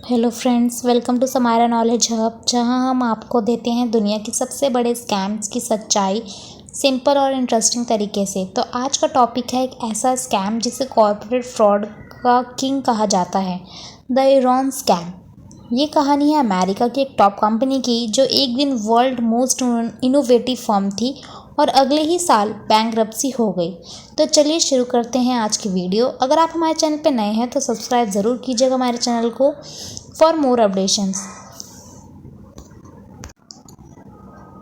Hello friends, welcome to Samara Knowledge Hub, जहां हम आपको देते हैं दुनिया के सबसे बड़े स्कैम्स की सच्चाई सिंपल और इंटरेस्टिंग तरीके से। तो आज का टॉपिक है एक ऐसा स्कैम जिसे कॉर्पोरेट फ्रॉड का किंग कहा जाता है, द इरॉन स्कैम। ये कहानी है अमेरिका की एक टॉप कंपनी की जो एक दिन वर्ल्ड मोस्ट इनोवेटिव फर्म थी और अगले ही साल बैंकरप्सी हो गई। तो चलिए शुरू करते हैं आज की वीडियो। अगर आप हमारे चैनल पर नए हैं तो सब्सक्राइब ज़रूर कीजिएगा हमारे चैनल को फॉर मोर अपडेशंस।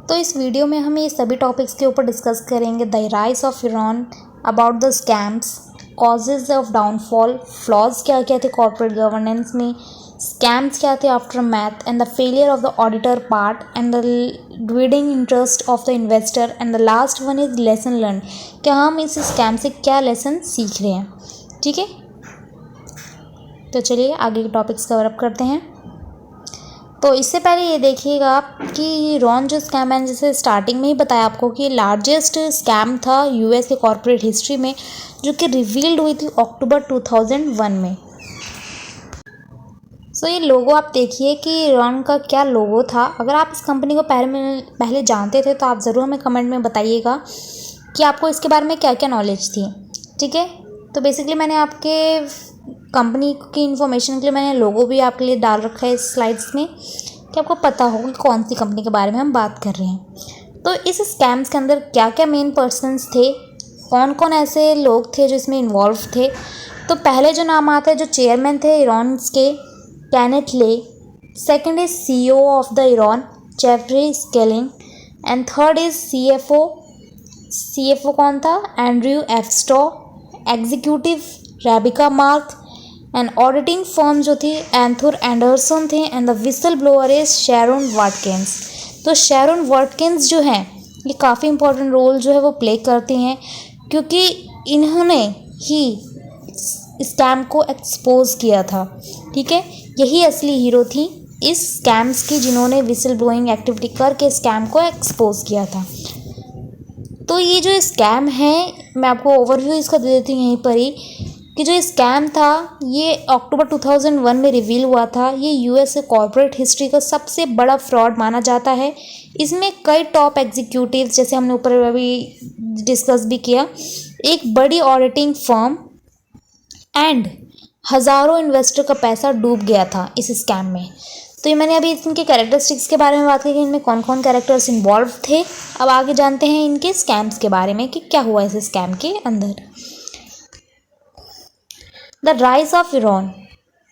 तो इस वीडियो में हम ये सभी टॉपिक्स के ऊपर डिस्कस करेंगे। The rise of iron, about the scams, causes of downfall, flaws क्या क्या थे कॉर्पोरेट गवर्नेंस में, स्कैम्स क्या थे after math, and the failure of the auditor part, and the leading interest of the investor, and the last one is lesson learn, क्या हम इस scam से क्या लेसन सीख रहे हैं। ठीक है, तो चलिए आगे के टॉपिक्स कवर अप करते हैं। तो इससे पहले ये देखिएगा आप कि रॉन जो स्कैम है, जैसे स्टार्टिंग में ही बताया आपको कि लार्जेस्ट स्कैम था यूएस के कॉर्पोरेट हिस्ट्री में, जो कि रिवील्ड हुई थी अक्टूबर 2001 में। सो ये लोगो आप देखिए कि रॉन का क्या लोगो था। अगर आप इस कंपनी को पहले जानते थे तो आप ज़रूर हमें कमेंट में बताइएगा कि आपको इसके बारे में क्या क्या नॉलेज थी। ठीक है, तो बेसिकली मैंने आपके कंपनी की इन्फॉर्मेशन के लिए मैंने लोगो भी आपके लिए डाल रखा है इस स्लाइड्स में, कि आपको पता होगा कि कौन सी कंपनी के बारे में हम बात कर रहे हैं। तो इस स्कैम्स के अंदर क्या क्या मेन पर्सन्स थे, कौन कौन ऐसे लोग थे जो इसमें इन्वॉल्व थे। तो पहले जो नाम आता है, जो चेयरमैन थे इरॉन्स के, Kenneth Lay. Second is CEO of the Enron, Jeffrey Skilling. And third is CFO कौन था, Andrew Fastow. Executive Rebecca Mark. And auditing firm जो थी एंथर एंडरसन थे। And the whistle blower is Sharon Watkins. तो Sharon Watkins जो हैं ये काफ़ी इंपॉर्टेंट रोल जो है वो प्ले करती हैं, क्योंकि इन्होंने ही स्कैम को एक्सपोज किया था। ठीक है, यही असली हीरो थी इस स्कैम्स की, जिन्होंने विसल ब्लोइंग एक्टिविटी करके स्कैम को एक्सपोज किया था। तो ये जो स्कैम है, मैं आपको ओवरव्यू इसका दे देती हूँ यहीं पर ही, कि जो स्कैम था ये अक्टूबर 2001 में रिवील हुआ था। ये यूएस कॉर्पोरेट हिस्ट्री का सबसे बड़ा फ्रॉड माना जाता है। इसमें कई टॉप एग्जीक्यूटिव्स, जैसे हमने ऊपर अभी डिस्कस भी किया, एक बड़ी ऑडिटिंग फर्म एंड हज़ारों इन्वेस्टर का पैसा डूब गया था इस स्कैम में। तो ये मैंने अभी इनके कैरेक्टरिस्टिक्स के बारे में बात की कि इनमें कौन कौन कैरेक्टर्स इन्वॉल्व थे। अब आगे जानते हैं इनके स्कैम्स के बारे में कि क्या हुआ इस स्कैम के अंदर। The rise of iron.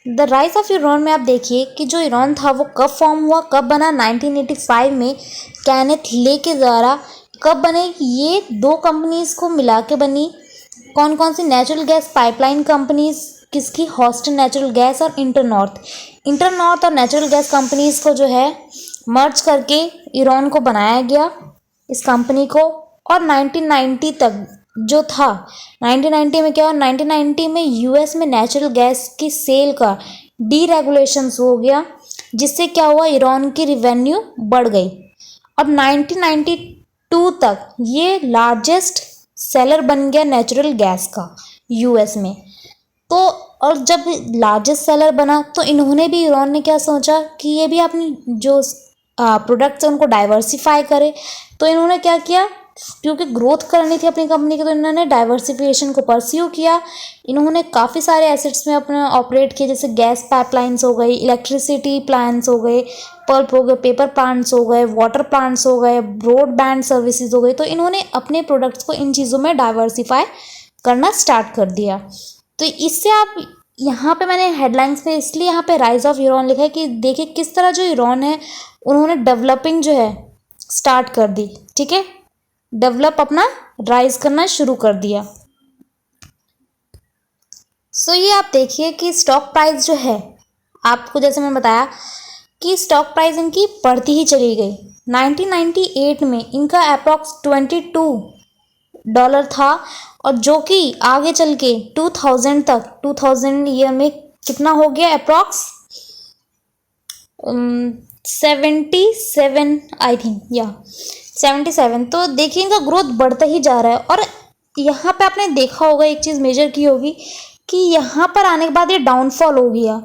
The rise of iron में आप देखिए कि जो इरॉन था वो कब फॉर्म हुआ, कब बना, 1985 में कैनेथ ले के द्वारा। कब बने, ये दो कंपनीज को मिला के बनी। कौन कौन सी, नेचुरल गैस पाइपलाइन कंपनीज किसकी, हॉस्टन नेचुरल गैस और इंटरनॉर्थ और नेचुरल गैस कंपनीज को जो है मर्ज करके इरॉन को बनाया गया इस कंपनी को। और 1990 तक जो था, 1990 में क्या हुआ, 1990 में यूएस में नेचुरल गैस की सेल का डीरेगुलेशन हो गया, जिससे क्या हुआ, ईरान की रिवेन्यू बढ़ गई। और 1992 तक ये लार्जेस्ट सेलर बन गया नेचुरल गैस का यूएस में। तो और जब लार्जेस्ट सेलर बना तो इन्होंने भी, ईरान ने क्या सोचा कि ये भी अपनी जो प्रोडक्ट्स हैं उनको डाइवर्सिफाई करे। तो इन्होंने क्या किया, क्योंकि ग्रोथ करनी थी अपनी कंपनी की, तो इन्होंने डाइवर्सिफिकेशन को परस्यू किया। इन्होंने काफ़ी सारे एसेट्स में अपने ऑपरेट किए, जैसे गैस पाइपलाइंस हो गई, इलेक्ट्रिसिटी प्लांट्स हो गए, पल्प हो गए, पेपर प्लांट्स हो गए, वाटर प्लांट्स हो गए, ब्रॉडबैंड सर्विसेज हो गई। तो इन्होंने अपने प्रोडक्ट्स को इन चीज़ों में डाइवर्सिफाई करना स्टार्ट कर दिया। तो इससे आप यहाँ पे मैंने हेडलाइंस में इसलिए यहाँ पे राइज ऑफ इरॉन लिखा है कि देखिए किस तरह जो इरॉन है उन्होंने डेवलपिंग जो है स्टार्ट कर दी। ठीक है, डेवलप अपना राइज करना शुरू कर दिया। सो ये आप देखिए कि स्टॉक प्राइस जो है, आपको जैसे मैं बताया कि स्टॉक प्राइस इनकी बढ़ती ही चली गई। 1998 में इनका अप्रॉक्स $22 था, और जो कि आगे चल के 2000 तक, 2000 ईयर में कितना हो गया, अप्रॉक्स 77 आई थिंक, या 77। तो देखिए इनका ग्रोथ बढ़ता ही जा रहा है। और यहाँ पे आपने देखा होगा, एक चीज़ मेजर की होगी कि यहाँ पर आने के बाद ये डाउनफॉल हो गया।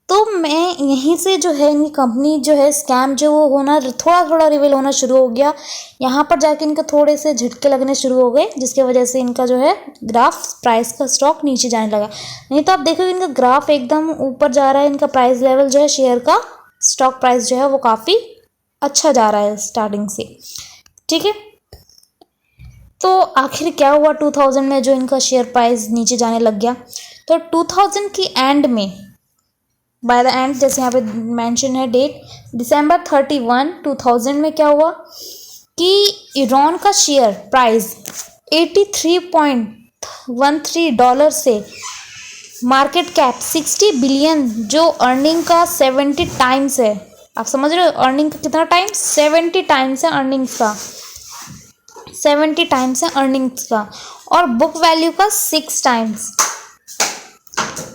तो मैं यहीं से जो है इनकी कंपनी जो है स्कैम जो वो होना थोड़ा थोड़ा रिवील होना शुरू हो गया। यहाँ पर जाके इनके थोड़े से झटके लगने शुरू हो गए, जिसकी वजह से इनका जो है ग्राफ प्राइस का स्टॉक नीचे जाने लगा। नहीं तो आप देखोगे इनका ग्राफ एकदम ऊपर जा रहा है, इनका प्राइस लेवल जो है शेयर का स्टॉक प्राइस जो है वो काफ़ी अच्छा जा रहा है स्टार्टिंग से। ठीक है, तो आखिर क्या हुआ 2000 में जो इनका शेयर प्राइस नीचे जाने लग गया। तो 2000 की एंड में, बाय द एंड जैसे यहाँ पे मेंशन है डेट, December 31, 2000 में क्या हुआ कि ईरान का शेयर प्राइस $83.13 से मार्केट कैप 60 बिलियन, जो अर्निंग का 70 टाइम्स है। आप समझ रहे हो अर्निंग का कितना टाइम, 70 टाइम्स है अर्निंग्स का, 70 टाइम्स है अर्निंग्स का, और बुक वैल्यू का 6 टाइम्स।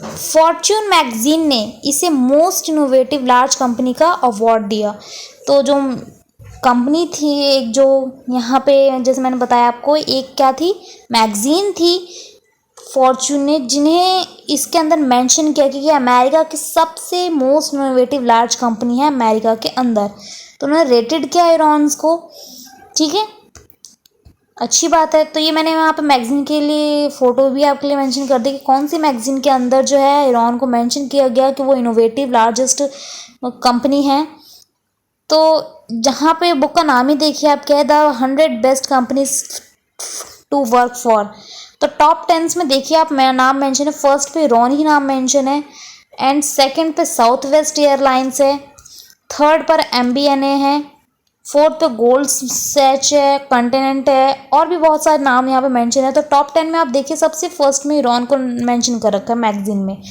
फॉर्च्यून मैगजीन ने इसे मोस्ट इनोवेटिव लार्ज कंपनी का अवार्ड दिया। तो जो कंपनी थी एक, जो यहाँ पे जैसे मैंने बताया आपको, एक क्या थी, मैगजीन थी फॉर्च्यून ने, जिन्हें इसके अंदर मेंशन किया कि अमेरिका की सबसे मोस्ट इनोवेटिव लार्ज कंपनी है अमेरिका के अंदर। तो उन्होंने रेटेड किया ईरान्स को। ठीक है, अच्छी बात है। तो ये मैंने वहाँ पे मैगजीन के लिए फ़ोटो भी आपके लिए मेंशन कर दी कि कौन सी मैगजीन के अंदर जो है ईरान को मेंशन किया गया कि वो इनोवेटिव लार्जेस्ट कंपनी है। तो जहाँ पे बुक का नाम ही देखिए आप, क्या है, the 100 best companies to work for. तो टॉप 10 में देखिए आप, मेरा नाम मेंशन है, फर्स्ट पे ईरान ही नाम मेंशन है, एंड सेकंड पे साउथ वेस्ट एयरलाइंस है, थर्ड पर MBNA है, फोर्थ पे गोल्ड सैच है, कॉन्टिनेंट है, और भी बहुत सारे नाम यहाँ पे मेंशन है। तो टॉप 10 में आप देखिए सबसे फर्स्ट में ईरान को मेंशन कर रखा है मैगजीन में।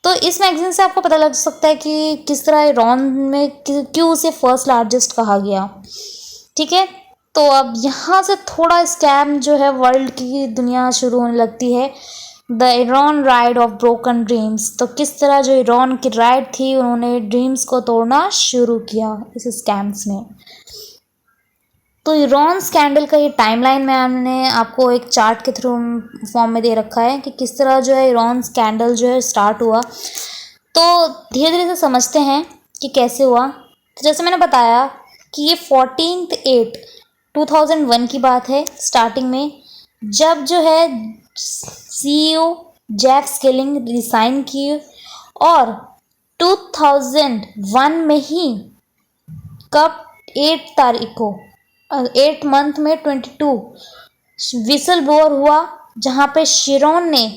तो इस मैगजीन से आपको पता लग सकता है कि किस तरह ईरान में क्यों उसे फर्स्ट लार्जेस्ट कहा गया। ठीक है, तो अब यहाँ से थोड़ा स्कैम जो है वर्ल्ड की दुनिया शुरू होने लगती है। The Iran ride of broken dreams. तो किस तरह जो ईरान की राइड थी, उन्होंने ड्रीम्स को तोड़ना शुरू किया इस स्कैम्स में। तो ईरान स्कैंडल का ये टाइमलाइन मैंने आपको एक चार्ट के थ्रू फॉर्म में दे रखा है कि किस तरह जो है ईरान स्कैंडल जो है स्टार्ट हुआ। तो धीरे धीरे से समझते हैं कि कैसे हुआ। तो जैसे मैंने बताया कि ये 14/8/2001 की बात है स्टार्टिंग में, जब जो है CEO जेफ स्किलिंग रिसाइन किए, और 2001 में ही कब 8 तारीख को 8 मंथ में 22 विसल ब्लोअर हुआ, जहाँ पे शिरोन ने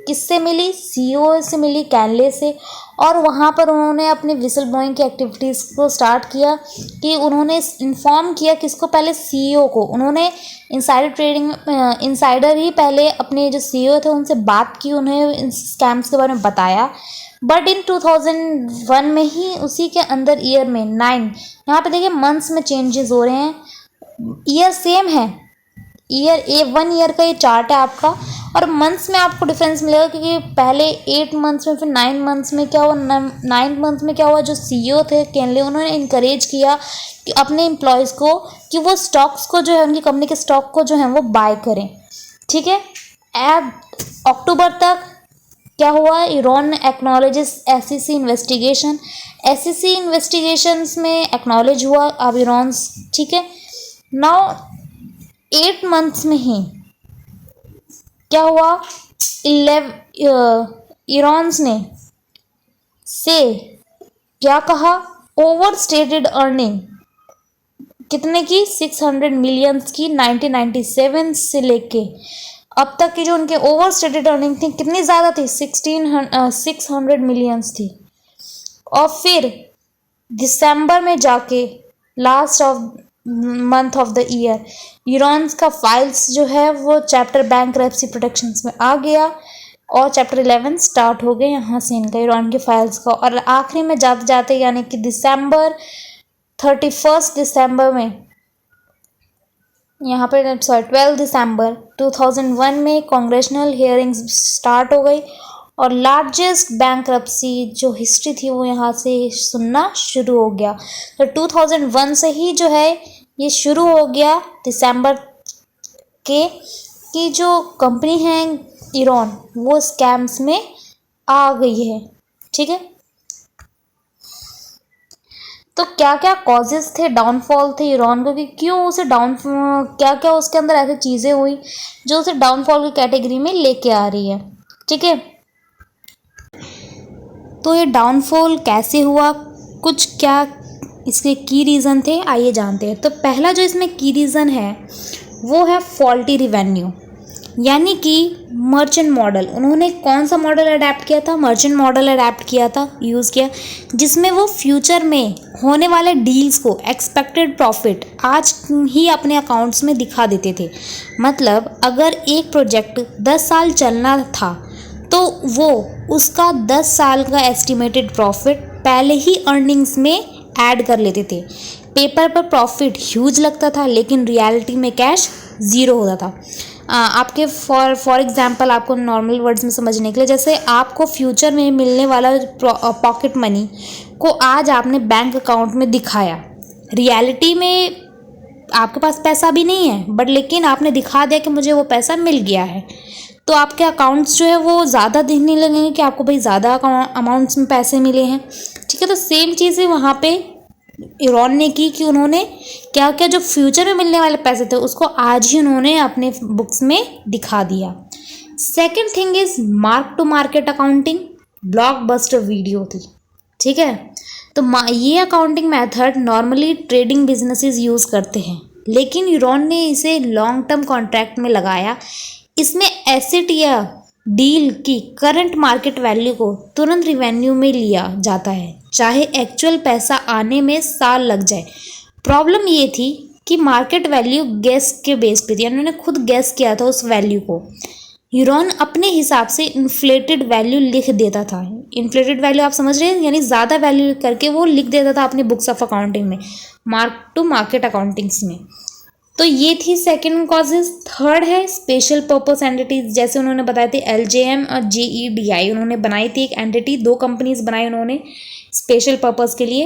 किससे मिली, CEO से मिली, कैनले से। और वहाँ पर उन्होंने अपनी विसल ब्लोइंग की एक्टिविटीज़ को स्टार्ट किया कि उन्होंने इन्फॉर्म किया किसको, पहले CEO को। उन्होंने इनसाइडर ही पहले अपने जो CEO थे उनसे बात की, उन्हें इन स्कैम्स के बारे में बताया। बट इन 2001 में ही उसी के अंदर ईयर में 9, यहाँ पे देखिए मंथ्स में चेंजेस हो रहे हैं, ईयर सेम है, ईयर 1 ईयर का ये चार्ट है आपका, और मंथ्स में आपको डिफरेंस मिलेगा क्योंकि पहले 8 मंथ्स में, फिर 9 मंथ्स में क्या हुआ, 9 मंथ्स में क्या हुआ, जो CEO थे केनले, उन्होंने इनकरेज किया कि अपने एम्प्लॉयज़ को कि वो स्टॉक्स को जो है, उनकी कंपनी के स्टॉक को जो है वो बाय करें। ठीक है, अब अक्टूबर तक क्या हुआ, Iran acknowledges SEC investigation, SEC investigations में एक्नॉलेज हुआ अब ईरान। ठीक है, नाउ 8 मंथ्स में ही क्या हुआ, 11 ईरान ने से क्या कहा, ओवर स्टेटेड अर्निंग कितने की, 600 मिलियंस की, 1997 से लेके अब तक की जो उनके ओवर स्टेटेड अर्निंग थी कितनी ज़्यादा थी, 600 मिलियंस थी। और फिर दिसंबर में जाके last of month of the year Iran का फाइल्स जो है वो चैप्टर बैंक्रप्सी प्रोटेक्शंस में आ गया, और चैप्टर 11 स्टार्ट हो गए यहाँ से इनका, ईरान के फाइल्स का। और आखिरी में जाते जाते यानी कि 31 दिसंबर में, यहाँ पे 12 दिसंबर 2001 में कॉन्ग्रेशनल हियरिंग्स स्टार्ट हो गई, और लार्जेस्ट बैंक्रप्सी जो हिस्ट्री थी वो यहाँ से सुनना शुरू हो गया। तो 2001 से ही जो है ये शुरू हो गया दिसंबर के, कि जो कंपनी है ईरान वो स्कैम्स में आ गई है। ठीक है, तो क्या क्या कॉजेस थे, डाउनफॉल थे ईरान को, कि क्यों उसे क्या क्या उसके अंदर ऐसी चीज़ें हुई जो उसे डाउनफॉल की कैटेगरी में लेके आ रही है। ठीक है, तो ये डाउनफॉल कैसे हुआ, कुछ क्या इसके की रीज़न थे, आइए जानते हैं। तो पहला जो इसमें की रीज़न है वो है फॉल्टी रिवेन्यू, यानी कि मर्चेंट मॉडल। उन्होंने कौन सा मॉडल अडेप्ट किया था? मर्चेंट मॉडल अडेप्ट किया था, यूज़ किया, जिसमें वो फ्यूचर में होने वाले डील्स को एक्सपेक्टेड प्रॉफिट आज ही अपने अकाउंट्स में दिखा देते थे। मतलब अगर एक प्रोजेक्ट 10 साल चलना था तो वो उसका 10 साल का एस्टिमेटेड प्रॉफिट पहले ही अर्निंग्स में ऐड कर लेते थे। पेपर पर प्रॉफिट ह्यूज लगता था, लेकिन रियलिटी में कैश ज़ीरो होता था। आपके फॉर एग्जांपल, आपको नॉर्मल वर्ड्स में समझने के लिए, जैसे आपको फ्यूचर में मिलने वाला पॉकेट मनी को आज आपने बैंक अकाउंट में दिखाया, रियलिटी में आपके पास पैसा भी नहीं है, बट लेकिन आपने दिखा दिया कि मुझे वो पैसा मिल गया है, तो आपके अकाउंट्स जो है वो ज़्यादा दिखने लगेंगे कि आपको भाई ज़्यादा अमाउंट्स में पैसे मिले हैं। ठीक है, तो सेम चीज़ है वहाँ पे ईरान ने की कि उन्होंने क्या क्या जो फ्यूचर में मिलने वाले पैसे थे उसको आज ही उन्होंने अपने बुक्स में दिखा दिया। Second thing is mark to market accounting, blockbuster video थी। ठीक है, तो ये accounting method normally trading businesses use करते हैं, लेकिन ईरान ने इसे लॉन्ग टर्म कॉन्ट्रैक्ट में लगाया। इसमें एसेट या डील की करंट मार्केट वैल्यू को तुरंत रिवेन्यू में लिया जाता है, चाहे एक्चुअल पैसा आने में साल लग जाए। प्रॉब्लम ये थी कि मार्केट वैल्यू गैस के बेस पे थी, उन्होंने खुद गैस किया था उस वैल्यू को। यूरोन अपने हिसाब से इन्फ्लेटेड वैल्यू लिख देता था। इन्फ्लेटेड वैल्यू आप समझ रहे हैं, यानी ज़्यादा वैल्यू करके वो लिख देता था अपने बुक्स ऑफ अकाउंटिंग में, मार्क टू मार्केट अकाउंटिंग्स में। तो ये थी सेकंड कॉजेज। थर्ड है स्पेशल पर्पस एंटिटीज, जैसे उन्होंने बताए थे एलजेएम और जेईडीआई, उन्होंने बनाई थी एक एंटिटी, 2 कंपनीज बनाई उन्होंने स्पेशल पर्पस के लिए,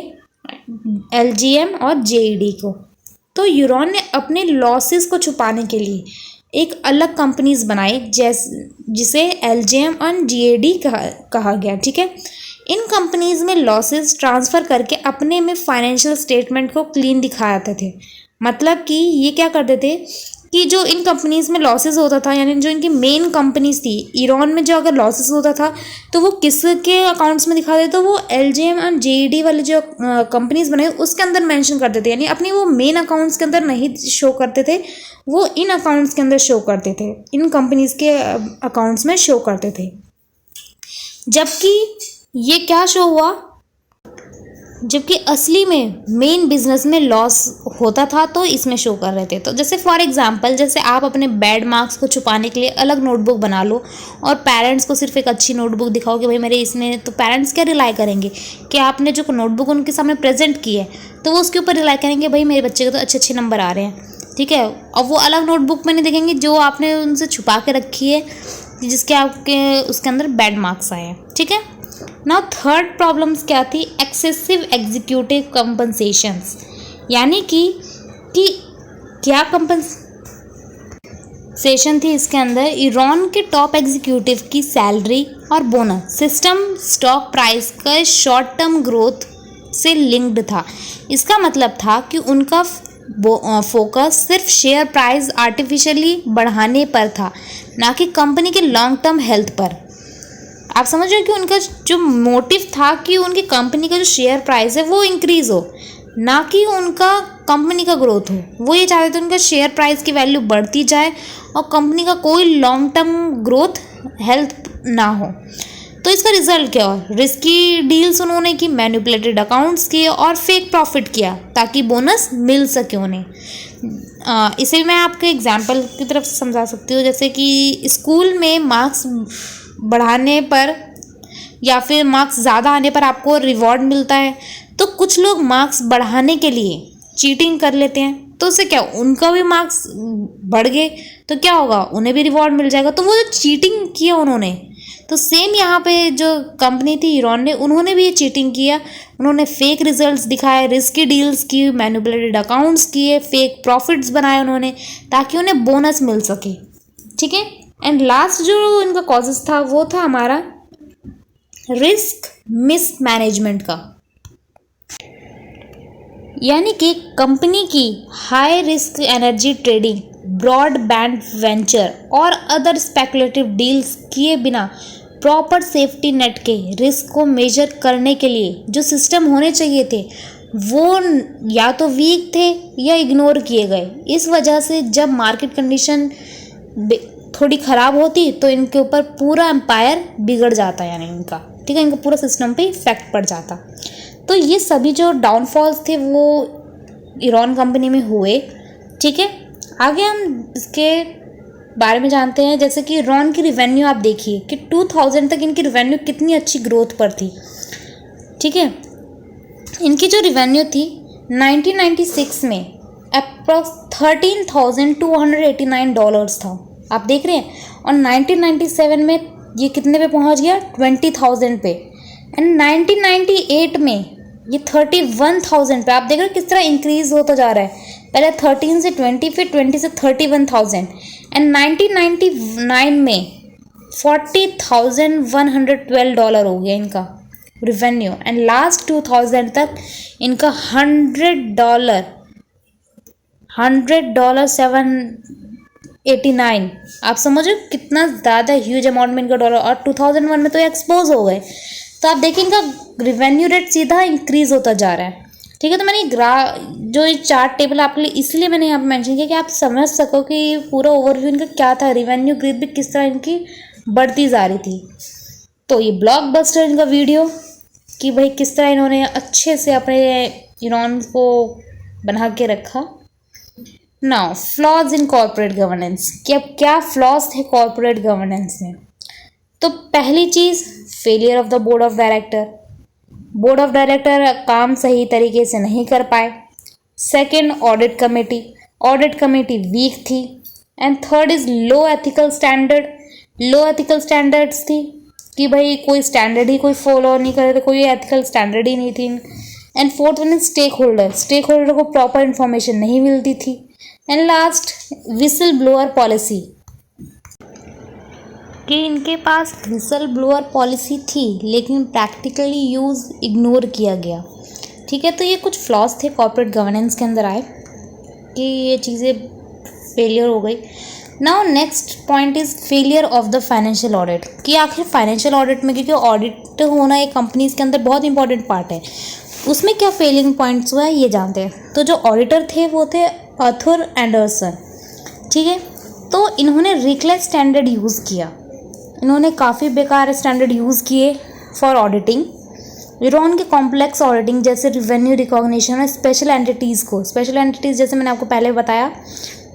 एलजीएम और जेईडी को। तो यूरोन ने अपने लॉसेस को छुपाने के लिए एक अलग कंपनीज बनाई, जिसे एलजेएम और जेईडी कहा गया। ठीक है, इन कंपनीज में लॉसेस ट्रांसफ़र करके अपने में फाइनेंशियल स्टेटमेंट को क्लीन दिखाते थे। मतलब कि ये क्या करते थे कि जो इन कंपनीज में लॉसेस होता था, यानी जो इनकी मेन कंपनीज थी ईरान में, जो अगर लॉसेस होता था तो वो किसके अकाउंट्स में दिखाते थे, तो वो एलजेएम और जेईडी वाली जो कंपनीज बनाई उसके अंदर मेंशन करते थे। यानी अपनी वो मेन अकाउंट्स के अंदर नहीं शो करते थे, वो इन अकाउंट्स के अंदर शो करते थे, इन कंपनीज के अकाउंट्स में शो करते थे। जबकि ये क्या शो हुआ, जबकि असली में मेन बिजनेस में लॉस होता था तो इसमें शो कर रहे थे। तो जैसे फॉर एग्जांपल, जैसे आप अपने बैड मार्क्स को छुपाने के लिए अलग नोटबुक बना लो और पेरेंट्स को सिर्फ एक अच्छी नोटबुक दिखाओ कि भाई मेरे इसमें, तो पेरेंट्स क्या रिलाई करेंगे कि आपने जो नोटबुक उनके सामने प्रेजेंट की है तो वो उसके ऊपर रिलाई करेंगे भाई मेरे बच्चे के तो अच्छे अच्छे नंबर आ रहे हैं। ठीक है, और वो अलग नोटबुक में नहीं देखेंगे जो आपने उनसे छुपा के रखी है, जिसके आपके उसके अंदर बैड मार्क्स आए हैं। ठीक है, नाउ थर्ड प्रॉब्लम्स क्या थी, एक्सेसिव एग्जीक्यूटिव कंपनसेशंस, यानी कि क्या कंपनसेशन थी इसके अंदर, ईरान के टॉप एग्जीक्यूटिव की सैलरी और बोनस सिस्टम स्टॉक प्राइस का शॉर्ट टर्म ग्रोथ से लिंक्ड था। इसका मतलब था कि उनका फोकस सिर्फ शेयर प्राइस आर्टिफिशियली बढ़ाने पर था, ना कि कंपनी के लॉन्ग टर्म हेल्थ पर। आप समझ रहे हो कि उनका जो मोटिव था कि उनकी कंपनी का जो शेयर प्राइस है वो इंक्रीज़ हो, ना कि उनका कंपनी का ग्रोथ हो। वो ये चाहते थे उनका शेयर प्राइस की वैल्यू बढ़ती जाए और कंपनी का कोई लॉन्ग टर्म ग्रोथ हेल्थ ना हो। तो इसका रिजल्ट क्या हुआ, रिस्की डील्स उन्होंने की, मैनिपुलेटेड अकाउंट्स किए और फेक प्रॉफिट किया ताकि बोनस मिल सके उन्हें। इसे मैं आपके एग्जाम्पल की तरफ समझा सकती हूँ, जैसे कि स्कूल में मार्क्स बढ़ाने पर या फिर मार्क्स ज़्यादा आने पर आपको रिवॉर्ड मिलता है, तो कुछ लोग मार्क्स बढ़ाने के लिए चीटिंग कर लेते हैं, तो उससे क्या, उनका भी मार्क्स बढ़ गए तो क्या होगा, उन्हें भी रिवॉर्ड मिल जाएगा। तो वो जो चीटिंग किया उन्होंने, तो सेम यहाँ पे जो कंपनी थी ईरान ने, उन्होंने भी ये चीटिंग किया, उन्होंने फेक रिजल्ट्स दिखाए, रिस्की डील्स की, मैनिपुलेटेड अकाउंट्स किए, फेक प्रॉफिट्स बनाए उन्होंने ताकि उन्हें बोनस मिल सके। ठीक है, एंड लास्ट जो इनका कॉजेस था वो था हमारा रिस्क मिसमैनेजमेंट का। यानी कि कंपनी की high risk energy trading, broadband venture और अदर स्पेकुलेटिव डील्स किए बिना प्रॉपर सेफ्टी नेट के रिस्क को मेजर करने के लिए जो सिस्टम होने चाहिए थे वो या तो वीक थे या इग्नोर किए गए। इस वजह से जब मार्केट कंडीशन थोड़ी ख़राब होती तो इनके ऊपर पूरा एम्पायर बिगड़ जाता, यानी इनका, ठीक है, इनका पूरा सिस्टम पे इफेक्ट पड़ जाता। तो ये सभी जो डाउनफॉल्स थे वो ईरॉन कंपनी में हुए, ठीक है। आगे हम इसके बारे में जानते हैं, जैसे कि ईरॉन की रिवेन्यू आप देखिए कि 2000 तक इनकी रिवेन्यू कितनी अच्छी ग्रोथ पर थी, ठीक है। इनकी जो रिवेन्यू थी 1996 में अप्रॉक्स $13,289 था, आप देख रहे हैं, और 1997 में ये कितने पे पहुंच गया, 20,000 पे, एंड 1998 में ये 31,000 पे। आप देख रहे हो किस तरह इंक्रीज होता जा रहा है, पहले 13 से 20, फिर 20 से 31,000, एंड 1999 में $40,112 हो गया इनका रिवेन्यू, एंड लास्ट 2000 तक इनका $100 $789, आप समझो कितना ज़्यादा ह्यूज अमाउंट में इनका डॉलर, और 2001 में तो एक्सपोज हो गए। तो आप देखिए इनका रिवेन्यू रेट सीधा इंक्रीज होता जा रहा है, ठीक है। तो मैंने जो ये चार्ट टेबल आपके लिए इसलिए मैंने यहाँ पे मेंशन किया कि आप समझ सको कि पूरा ओवरव्यू इनका क्या था, रिवेन्यू ग्रोथ भी किस तरह इनकी बढ़ती जा रही थी। तो ये ब्लॉकबस्टर इनका वीडियो कि भाई किस तरह इन्होंने अच्छे से अपने ईरॉन को बना के रखा। Now flaws in corporate governance, कि अब क्या फ्लॉज थे कॉर्पोरेट गवर्नेंस में। तो पहली चीज़, failure of the board of director, board of director काम सही तरीके से नहीं कर पाए। सेकंड, ऑडिट कमेटी वीक थी। And third is low ethical standards थी कि भाई कोई स्टैंडर्ड ही कोई फॉलो नहीं करे, तो कोई एथिकल स्टैंडर्ड ही नहीं थी। And fourth one is stakeholder को प्रॉपर इन्फॉर्मेशन नहीं मिलती थी। And last, whistleblower policy, कि इनके पास विसल ब्लोअर पॉलिसी थी लेकिन प्रैक्टिकली यूज़ इग्नोर किया गया, ठीक है। तो ये कुछ फ्लॉज थे कॉर्पोरेट गवर्नेंस के अंदर आए कि ये चीज़ें फेलियर हो गई। Now next point is failure of the financial audit, कि आखिर फाइनेंशियल ऑडिट में, क्योंकि ऑडिट होना एक कंपनीज के अंदर बहुत इंपॉर्टेंट पार्ट है, उसमें क्या फेलिंग पॉइंट्स हुआ है ये जानते हैं। तो जो ऑडिटर थे वो थे आर्थर एंडरसन, ठीक है। तो इन्होंने रिकलेस स्टैंडर्ड यूज़ किया, इन्होंने काफ़ी बेकार स्टैंडर्ड यूज़ किए फॉर ऑडिटिंग। ईरॉन के कॉम्प्लेक्स ऑडिटिंग जैसे रिवेन्यू रिकॉग्निशन और स्पेशल एंटिटीज़ जैसे मैंने आपको पहले बताया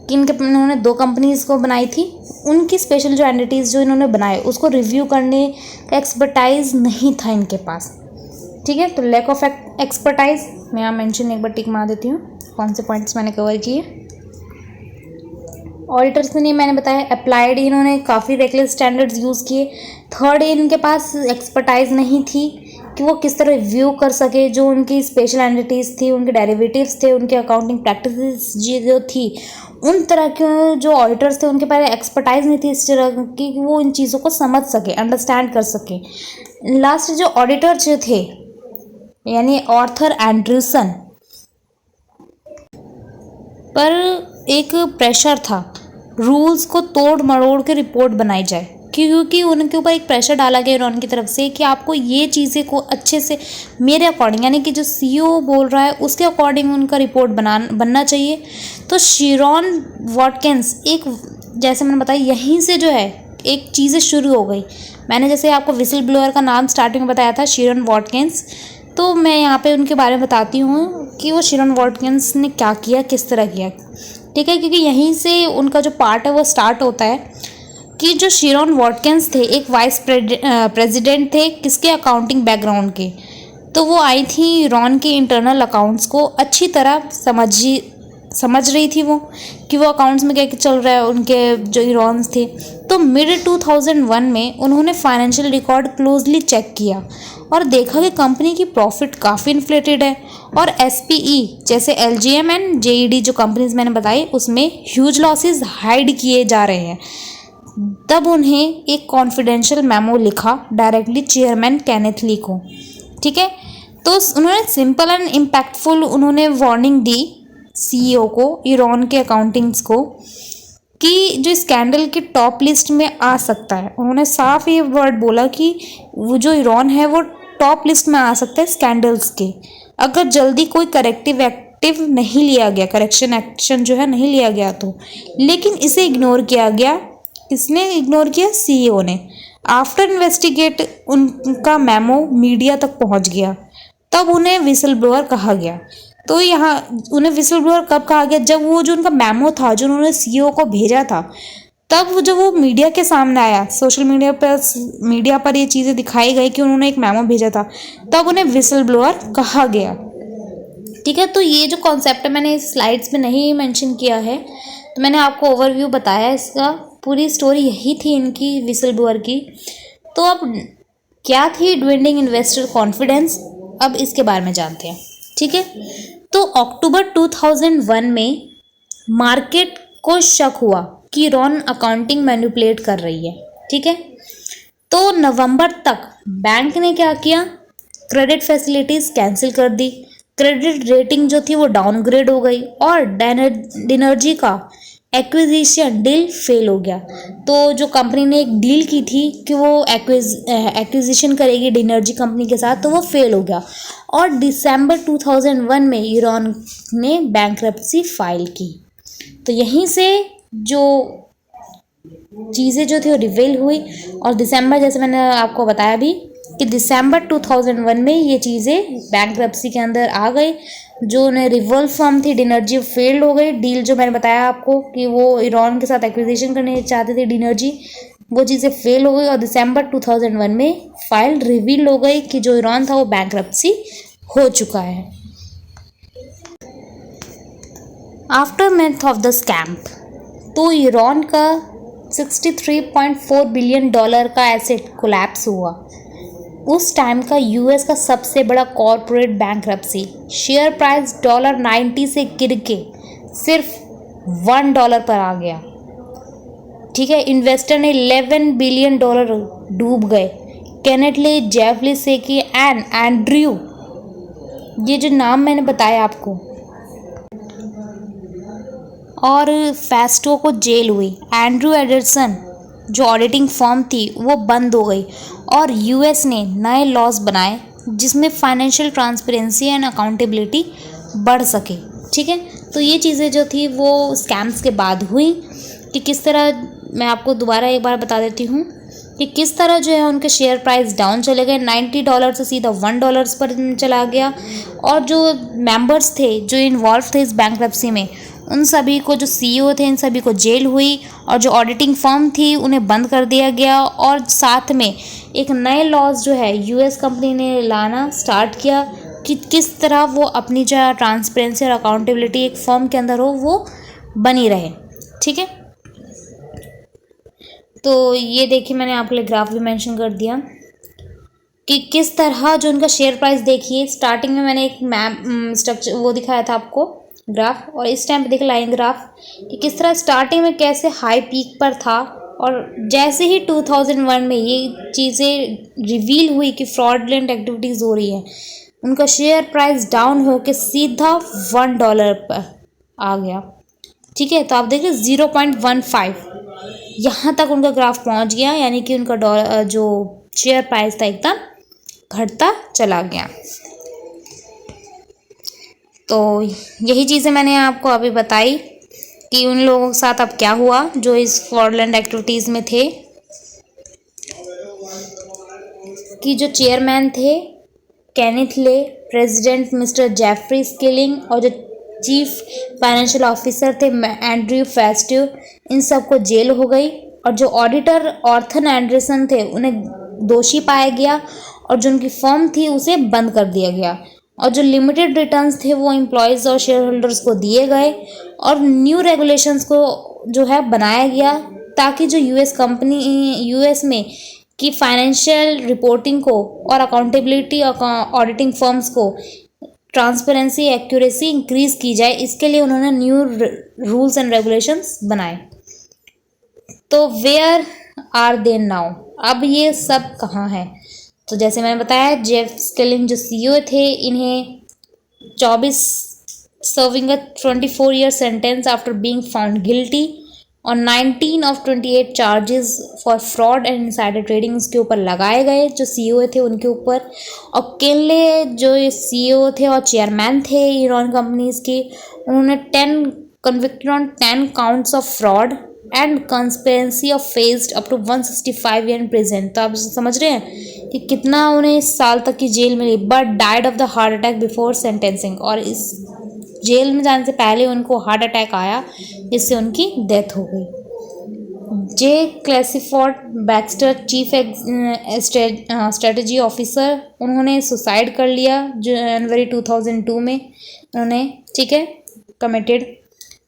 कि इन्होंने 2 कंपनीज़ को बनाई थी, उनकी स्पेशल जो एंटिटीज़ जो इन्होंने बनाए उसको रिव्यू करने का एक्सपर्टाइज नहीं था इनके पास, ठीक है। तो लैक ऑफ एक्सपर्टाइज मैं यहाँ मेंशन एक बार टिक मार देती हूँ, कौन से पॉइंट्स मैंने कवर किए। ऑडिटर्स ने मैंने बताया अप्लाइड, इन्होंने काफ़ी रेकलेस स्टैंडर्ड्स यूज़ किए। थर्ड, इनके पास एक्सपर्टाइज नहीं थी कि वो किस तरह रिव्यू कर सके जो उनकी स्पेशल एंटिटीज़ थी, उनके डेरिवेटिव्स थे, उनके अकाउंटिंग प्रैक्टिसेस जो थी, उन तरह के जो ऑडिटर्स थे उनके पास एक्सपर्टाइज नहीं थी इस तरह की कि वो इन चीज़ों को समझ सके, अंडरस्टैंड कर सके। लास्ट जो ऑडिटर जो थे यानी आर्थर एंडरसन पर एक प्रेशर था रूल्स को तोड़ मरोड़ के रिपोर्ट बनाई जाए, क्योंकि उनके ऊपर एक प्रेशर डाला गया ईरॉन की तरफ से कि आपको ये चीज़ें को अच्छे से मेरे अकॉर्डिंग, यानी कि जो सीईओ बोल रहा है उसके अकॉर्डिंग उनका रिपोर्ट बनना चाहिए। तो शीरॉन वॉटकिंस, एक जैसे मैंने बताया यहीं से जो है एक चीज़ें शुरू हो गई। मैंने जैसे आपको विसल ब्लोअर का नाम स्टार्टिंग में बताया था शीरॉन वॉटकिंस, तो मैं यहाँ पे उनके बारे में बताती हूँ कि वो शीरॉन वॉटकिंस ने क्या किया, किस तरह किया, ठीक है। क्योंकि यहीं से उनका जो पार्ट है वो स्टार्ट होता है कि जो शीरॉन वॉटकिंस थे एक वाइस प्रेसिडेंट थे किसके, अकाउंटिंग बैकग्राउंड के। तो वो आई थी ईरॉन के इंटरनल अकाउंट्स को अच्छी तरह समझ रही थी वो कि वो अकाउंट्स में क्या क्या चल रहा है उनके जो ईरॉन्स थे। तो मिड 2001 में उन्होंने फाइनेंशियल रिकॉर्ड क्लोजली चेक किया और देखा कि कंपनी की प्रॉफिट काफ़ी इन्फ्लेटेड है और एसपीई जैसे एलजीएम एंड जेईडी जो कंपनीज मैंने बताई उसमें ह्यूज लॉसेस हाइड किए जा रहे हैं। तब उन्हें एक कॉन्फिडेंशियल मेमो लिखा डायरेक्टली चेयरमैन केनेथ ली को, ठीक है। तो उन्होंने सिंपल एंड इम्पैक्टफुल उन्होंने वार्निंग दी सीईओ को, ईरान के अकाउंटिंग्स को, कि जो स्कैंडल की टॉप लिस्ट में आ सकता है। उन्होंने साफ ये वर्ड बोला कि वो जो ईरान है वो टॉप लिस्ट में आ सकता है स्कैंडल्स के, अगर जल्दी कोई करेक्टिव एक्टिव नहीं लिया गया, करेक्शन एक्शन जो है नहीं लिया गया तो। लेकिन इसे इग्नोर किया गया। किसने इग्नोर किया? सीईओ ने। आफ्टर इन्वेस्टिगेट उनका मेमो मीडिया तक पहुंच गया, तब उन्हें विसल ब्लोअर कहा गया। तो यहाँ उन्हें विसल ब्लोअर कब कहा गया? जब वो जो उनका मेमो था जो उन्होंने सीईओ को भेजा था, तब जब वो मीडिया के सामने आया, सोशल मीडिया पर ये चीज़ें दिखाई गई कि उन्होंने एक मेमो भेजा था, तब उन्हें विसल ब्लोअर कहा गया। ठीक है, तो ये जो कॉन्सेप्ट है मैंने इस स्लाइड्स में नहीं मेंशन किया है, तो मैंने आपको ओवरव्यू बताया इसका। पूरी स्टोरी यही थी इनकी विसल ब्लोअर की। तो अब क्या थी ड्विंडलिंग इन्वेस्टर कॉन्फिडेंस, अब इसके बारे में जानते हैं। ठीक है, तो अक्टूबर 2001 में मार्केट को शक हुआ कि ईरान अकाउंटिंग मैनिपुलेट कर रही है। ठीक है, तो नवंबर तक बैंक ने क्या किया? क्रेडिट फैसिलिटीज़ कैंसिल कर दी, क्रेडिट रेटिंग जो थी वो डाउनग्रेड हो गई, और डिनर्जी का एक्विजिशन डील फेल हो गया। तो जो कंपनी ने एक डील की थी कि वो एक्विजिशन करेगी डिनर्जी कंपनी के साथ, तो वो फेल हो गया। और दिसंबर 2001 में ईरान ने बैंक्रप्सी फाइल की। तो यहीं से जो चीज़ें जो थी वो रिवील हुई, और दिसंबर, जैसे मैंने आपको बताया भी कि दिसंबर 2001 में ये चीज़ें बैंक्रप्सी के अंदर आ गई। जो उन्हें रिवॉल्व फर्म थी डिनर्जी फेल्ड हो गई। डील जो मैंने बताया आपको कि वो ईरान के साथ एक्विजिशन करने चाहते थे डिनर्जी, वो चीज़ें फेल हो गई, और दिसंबर 2001 में फाइल रिवील हो गई कि जो ईरान था वो बैंक्रप्सी हो चुका है। After math of the scam, तो ईरान का $63.4 बिलियन का एसेट कोलैप्स हुआ। उस टाइम का यूएस का सबसे बड़ा कॉरपोरेट बैंक्रप्सी, शेयर प्राइस $90 से गिर के सिर्फ $1 पर आ गया। ठीक है, इन्वेस्टर ने $11 बिलियन डूब गए। Kenneth Lay, Jeff SECI and Andrew, ये जो नाम मैंने बताया आपको, और फेस्टो को जेल हुई। एंड्रयू एंडरसन जो ऑडिटिंग फर्म थी वो बंद हो गई, और यूएस ने नए लॉज बनाए जिसमें फाइनेंशियल ट्रांसपेरेंसी एंड अकाउंटेबिलिटी बढ़ सके। ठीक है, तो ये चीज़ें जो थी वो स्कैम्स के बाद हुई कि किस तरह, मैं आपको दोबारा एक बार बता देती हूँ कि किस तरह जो है उनके शेयर प्राइस डाउन चले गए, $90 से सीधा $1 पर चला गया। और जो मेंबर्स थे जो इन्वॉल्व थे इस बैंक्रप्सी में, उन सभी को, जो सीईओ थे, इन सभी को जेल हुई, और जो ऑडिटिंग फर्म थी उन्हें बंद कर दिया गया। और साथ में एक नए लॉज जो है यूएस कंपनी ने लाना स्टार्ट किया कि किस तरह वो अपनी जो ट्रांसपेरेंसी और अकाउंटेबिलिटी एक फर्म के अंदर हो वो बनी रहे। ठीक है, तो ये देखिए मैंने आपके लिए ग्राफ भी मेंशन कर दिया कि किस तरह जो उनका शेयर प्राइस, देखिए स्टार्टिंग में मैंने एक मैप स्ट्रक्चर वो दिखाया था आपको ग्राफ, और इस टाइम पे देख लाइन ग्राफ कि किस तरह स्टार्टिंग में कैसे हाई पीक पर था, और जैसे ही 2001 में ये चीज़ें रिवील हुई कि फ्रॉडलेंट एक्टिविटीज़ हो रही है, उनका शेयर प्राइस डाउन होकर सीधा $1 पर आ गया। ठीक है, तो आप देखिए 0.15 यहाँ तक उनका ग्राफ पहुँच गया, यानी कि उनका जो शेयर प्राइस था एकदम घटता चला गया। तो यही चीज़ें मैंने आपको अभी बताई कि उन लोगों के साथ अब क्या हुआ जो इस फ्रॉडलेंट एक्टिविटीज़ में थे, कि जो चेयरमैन थे Kenneth Lay, president mister Jeffrey skilling, और जो चीफ फाइनेंशियल ऑफिसर थे एंड्रयू फेस्टो, इन सबको जेल हो गई। और जो ऑडिटर ऑर्थन एंडरसन थे उन्हें दोषी पाया गया, और जो उनकी फर्म थी उसे बंद कर दिया गया। और जो लिमिटेड रिटर्न्स थे वो एम्प्लॉयज़ और शेयर होल्डर्स को दिए गए, और न्यू रेगुलेशंस को जो है बनाया गया ताकि जो यूएस में की फाइनेंशियल रिपोर्टिंग को और अकाउंटेबिलिटी और ऑडिटिंग फर्म्स को ट्रांसपेरेंसी एक्यूरेसी इंक्रीज़ की जाए। इसके लिए उन्होंने न्यू रूल्स एंड रेगुलेशंस बनाए। तो वेयर आर दे नाउ, अब ये सब कहाँ है? तो जैसे मैंने बताया, जेफ स्किलिंग जो सीईओ थे, इन्हें 24 serving a 24-year sentence after being found guilty और 19 of 28 charges for fraud and insider trading उसके ऊपर लगाए गए, जो सीईओ थे उनके ऊपर। और किनले जो सीईओ थे और चेयरमैन थे ईरान कंपनीज के, उन्होंने 10 convicted on 10 counts of fraud and conspiracy of faced up to 165 year in prison. तो आप समझ रहे हैं कि कितना उन्हें साल तक की जेल मिली, but died of the heart attack before sentencing. और इस जेल में जाने से पहले उनको हार्ट अटैक आया, जिससे उनकी डेथ हो गई। जे क्लैसीफोर्ड बैक्स्टर, चीफ स्ट्रेटजी ऑफिसर, उन्होंने सुसाइड कर लिया जनवरी 2002 में उन्होंने, ठीक है, कमिटेड।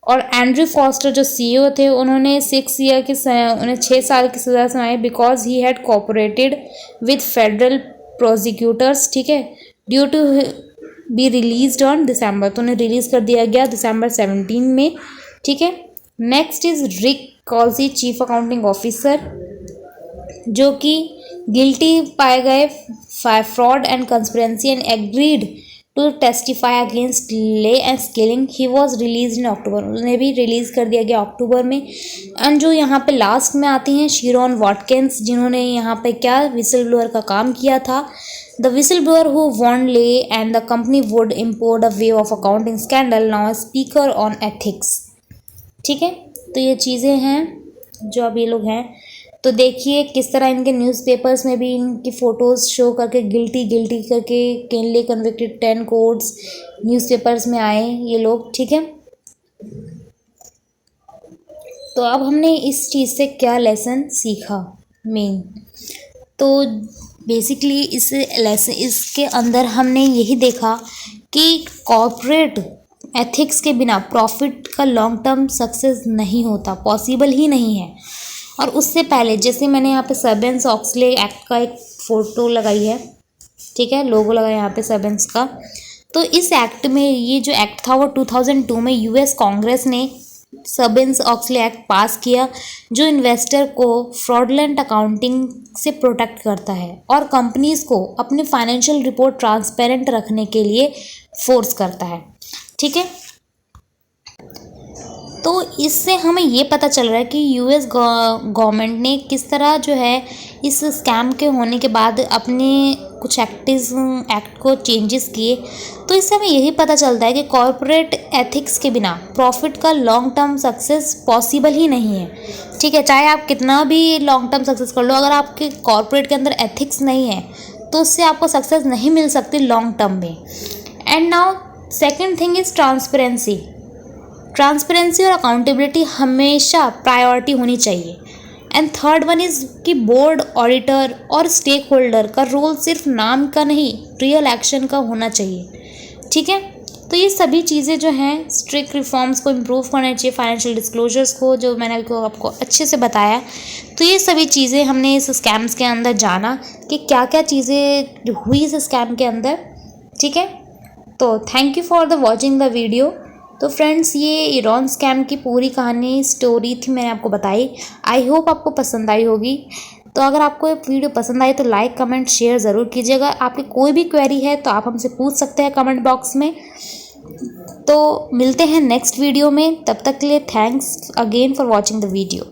और एंड्रू फॉस्टर जो सीईओ थे, उन्होंने 6 साल की सज़ा सुनाई because he had cooperated with federal prosecutors, ठीक है, due to be released on December. तो उन्हें रिलीज़ कर दिया गया दिसंबर 17 में, ठीक है। Next is Rick Causey, chief accounting officer, जो कि गिल्टी पाए गए fraud and conspiracy and agreed to testify against Lay and Skilling. He was release in October, उन्हें भी रिलीज़ कर दिया गया अक्टूबर में। एंड जो यहाँ पे लास्ट में आती हैं शिरोन वॉटकिंस, जिन्होंने यहाँ पे क्या विसल ब्लोअर का काम किया था। The whistleblower who warned Lay and the company would import a wave of accounting scandal, now a speaker on ethics, ठीक है। तो ये चीज़ें हैं जो अब ये लोग हैं। तो देखिए किस तरह इनके न्यूज़पेपर्स में भी इनकी फ़ोटोज़ शो करके गिल्टी गिल्टी करके केनले कन्विक्टेड 10 कोड्स न्यूज़पेपर्स में आए ये लोग, ठीक है। तो अब हमने इस चीज़ से क्या लेसन सीखा मेन, तो बेसिकली इसके अंदर हमने यही देखा कि कॉर्पोरेट एथिक्स के बिना प्रॉफिट का लॉन्ग टर्म सक्सेस नहीं होता, पॉसिबल ही नहीं है। और उससे पहले जैसे मैंने यहाँ पे सर्बेंस ऑक्सले एक्ट का एक फ़ोटो लगाई है, ठीक है, लोगो लगा यहाँ पे सर्बेंस का। तो इस एक्ट में, ये जो एक्ट था वो 2002 में यूएस कांग्रेस ने सर्बेंस ऑक्सले एक्ट पास किया, जो इन्वेस्टर को फ्रॉडलेंट अकाउंटिंग से प्रोटेक्ट करता है और कंपनीज को अपनी फाइनेंशियल रिपोर्ट ट्रांसपेरेंट रखने के लिए फोर्स करता है, ठीक है। तो इससे हमें ये पता चल रहा है कि यूएस गवर्नमेंट ने किस तरह जो है इस स्कैम के होने के बाद अपने कुछ एक्ट को चेंजेस किए। तो इससे हमें यही पता चलता है कि कॉर्पोरेट एथिक्स के बिना प्रॉफिट का लॉन्ग टर्म सक्सेस पॉसिबल ही नहीं है, ठीक है। चाहे आप कितना भी लॉन्ग टर्म सक्सेस कर लो, अगर आपके कॉर्पोरेट के अंदर एथिक्स नहीं है तो उससे आपको सक्सेस नहीं मिल सकती लॉन्ग टर्म में। And now second thing is transparency और अकाउंटेबिलिटी हमेशा प्रायोरिटी होनी चाहिए। एंड थर्ड वन इज़ कि बोर्ड, ऑडिटर और स्टेक होल्डर का रोल सिर्फ नाम का नहीं, रियल एक्शन का होना चाहिए, ठीक है। तो ये सभी चीज़ें जो हैं, स्ट्रिक्ट रिफॉर्म्स को इम्प्रूव करना चाहिए, फाइनेंशियल डिस्क्लोजर्स को, जो मैंने आपको अच्छे से बताया। तो ये सभी चीज़ें हमने इस स्कैम्स के अंदर जाना कि क्या क्या चीज़ें हुई इस स्कैम के अंदर, ठीक है। तो thank you for the watching the video. तो फ्रेंड्स, ये ईरान स्कैम की पूरी कहानी स्टोरी थी, मैंने आपको बताई। आई होप आपको पसंद आई होगी। तो अगर आपको ये वीडियो पसंद आई तो लाइक, कमेंट, शेयर ज़रूर कीजिएगा। आपकी कोई भी क्वेरी है तो आप हमसे पूछ सकते हैं कमेंट बॉक्स में। तो मिलते हैं नेक्स्ट वीडियो में, तब तक के लिए thanks again for watching the video.